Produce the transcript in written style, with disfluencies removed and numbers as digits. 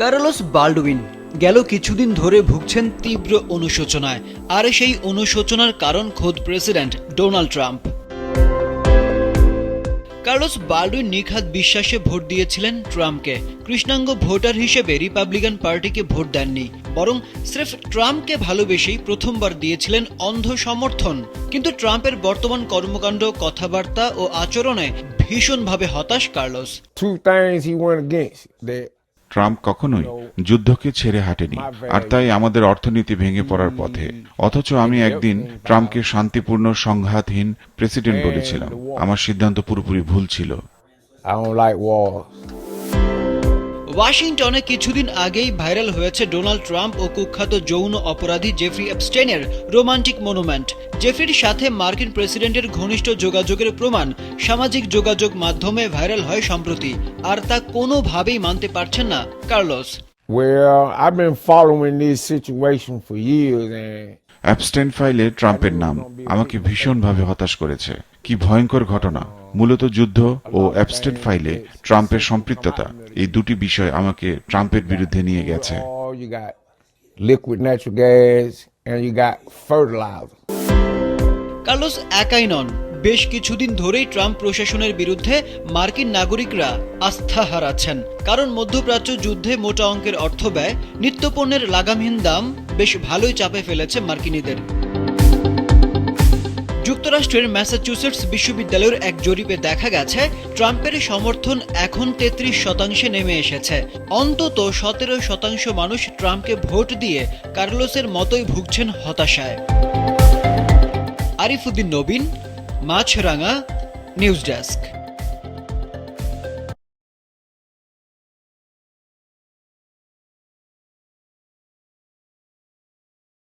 Carlos বাল্ডুইন গেল কিছুদিন ধরে ভুগছেন তীব্র অনুশোচনায়, আর সেই অনুশোচনার কারণ খোদ প্রেসিডেন্ট ডোনাল্ড ট্রাম্প। কার্লোস বাল্ডুইন নিখাদ বিশ্বাসে ভোট দিয়েছিলেন ট্রাম্পকে। কৃষ্ণাঙ্গ ভোটার হিসেবে রিপাবলিকান পার্টিকে ভোট দেননি, বরং স্রেফ ট্রাম্পকে ভালোবেসেই প্রথমবার দিয়েছিলেন অন্ধ সমর্থন। কিন্তু ট্রাম্পের বর্তমান কর্মকাণ্ড, কথাবার্তা ও আচরণে ভীষণভাবে হতাশ কার্লোস। ট্রাম্প কখনোই যুদ্ধকে ছেড়ে হাঁটেনি, আর তাই আমাদের অর্থনীতি ভেঙে পড়ার পথে। অথচ আমি একদিন ট্রাম্পকে শান্তিপূর্ণ সংঘাতহীন প্রেসিডেন্ট বলেছিলাম। আমার সিদ্ধান্ত পুরোপুরি ভুল ছিল। ওয়াশিংটনে কিছুদিন আগেই ভাইরাল হয়েছে ডোনাল্ড ট্রাম্প ও কুখ্যাত যৌন অপরাধী জেফ্রি এপস্টেইনের রোমান্টিক মনুমেন্ট। জেফ্রির সাথে মার্কিন প্রেসিডেন্টের ঘনিষ্ঠ যোগাযোগের প্রমাণ সামাজিক যোগাযোগ মাধ্যমে ভাইরাল হয় সম্প্রতি, আর তা কোনোভাবেই মানতে পারছেন না কার্লোস। অ্যাপস্টেইন ফাইলে ট্রাম্পের নাম আমাকে ভীষণভাবে হতাশ করেছে। কি ভয়ঙ্কর ঘটনা! মূলত যুদ্ধ ও অ্যাপস্টেইন ফাইলে ট্রাম্পের সম্পৃক্ততা, এই দুটি বিষয় আমাকে ট্রাম্পের বিরুদ্ধে নিয়ে গেছে। কার্লোস একাই নন, বেশ কিছুদিন ধরেই ট্রাম্প প্রশাসনের বিরুদ্ধে মার্কিন নাগরিকরা আস্থা হারাচ্ছেন। কারণ মধ্যপ্রাচ্য যুদ্ধে মোটা অঙ্কের অর্থ ব্যয়, নিত্যপণ্যের লাগামহীন দাম বেশ ভালোই চাপে ফেলেছে মার্কিনীদের। যুক্তরাষ্ট্রের ম্যাসাচুসেটস বিশ্ববিদ্যালয়ের এক জরিপে দেখা গেছে ট্রাম্পের সমর্থন এখন 33% নেমে এসেছে। অন্তত 17% মানুষ ট্রাম্পকে ভোট দিয়ে কার্লোসের মতোই ভুগছেন হতাশায়। আরিফুদ্দিন নবীন, মাছরাঙা, নিউজ ডেস্ক।